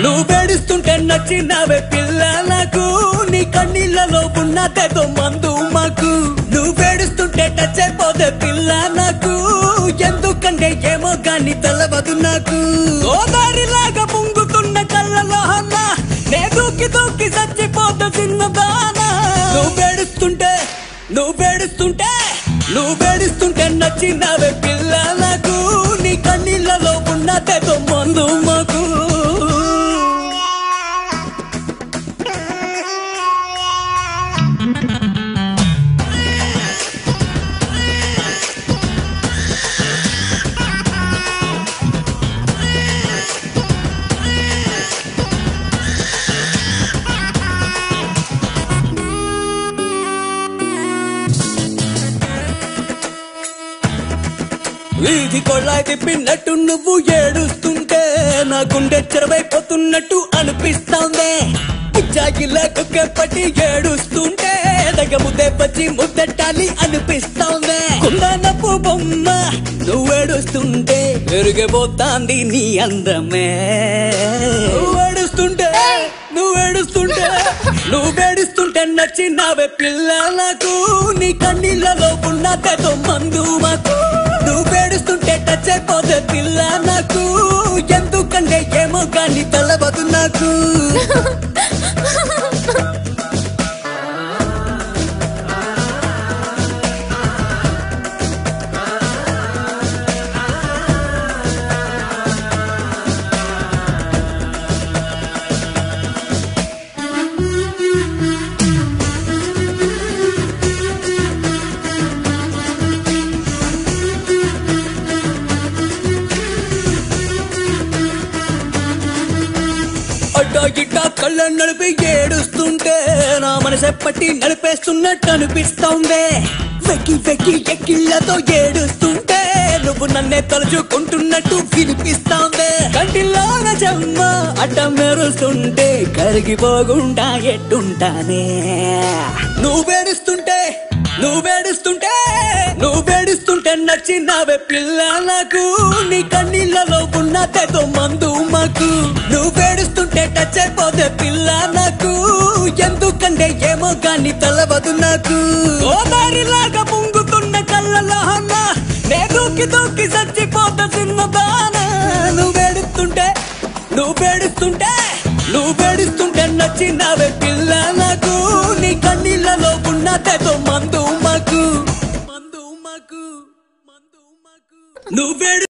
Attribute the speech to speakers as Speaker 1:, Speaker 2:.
Speaker 1: నువ్వేడుస్తుంటే నచ్చినవే పిల్ల నాకు నీ కన్నీళ్ళలో ఉన్నదేదో మందు మాకు నువ్వేడుస్తుంటే టచ్ అయిపోతే పిల్ల నాకు ఎందుకంటే ఏమో గాని తెలవదు నాకు గోదారిలాగా పొంగుతున్న కళ్ళలో అన్న నే దూకి దూకి చచ్చిపోతా చిన్నదానా నువ్వేడుస్తుంటే నచ్చినవే పిల్ల నాకు నీ కన్నీళ్ళలో ఉన్నదేదో మందు మాకు వీధి కొళ్ళాయి తిప్పినట్టు నువ్వు ఏడుస్తుంటే నా గుండె చెరవైపోతున్నట్టు అనిపిస్తాందే పిచ్చాగిలా కుక్కెప్పటి ఏడుస్తుంటే దగ్గముద్దే పచ్చి ముద్దెట్టాలి అనిపిస్తాందే కుందనపు బొమ్మ నువ్వేడుస్తుంటే పెరిగిపోతాంది నీ అందమే నువ్వేడుస్తుంటే నచ్చినవే పిల్ల నాకు నీ కన్నీళ్ళలో ఉన్నదేదో మందు మాకు నువ్వేడుస్తుంటే టచ్ అయిపోతే పిల్ల నాకు ఎందుకంటే ఏమో కానీ తెలవదు నాకు ఇట్టా కళ్ళ నడిపి ఏడుస్తుంటే నా మనసెప్పటి నడిపేస్తున్నట్టు అనిపిస్తోందే వెక్కి ఎక్కిళ్ళతో ఏడుస్తుంటే నువ్వు నన్నే తలుచుకుంటున్నట్టు వినిపిస్తోందే కంటిలోన చెమ్మ అడ్డ మెరుస్తుంటే కరిగిపోకుండా ఎట్టుంటానే నువ్వేడుస్తుంటే నచ్చినవే పిల్ల నాకు నీ కన్నీళ్ళలో ఉన్నదేదో మందు మాకు నువ్వేడుస్తుంటే టచ్ అయిపోతే పిల్ల నాకు ఎందుకంటే ఏమో గాని తెలవదు నాకు గోదారిలాగా పొంగుతున్న కళ్ళలో అన్న నే దూకి దూకి చచ్చిపోతా చిన్నదానా నువ్వేడుస్తుంటే నచ్చినవే పిల్ల నాకు నీ కన్నీళ్ళలో ఉన్నదేదో మందు మాకు నువ్వేడు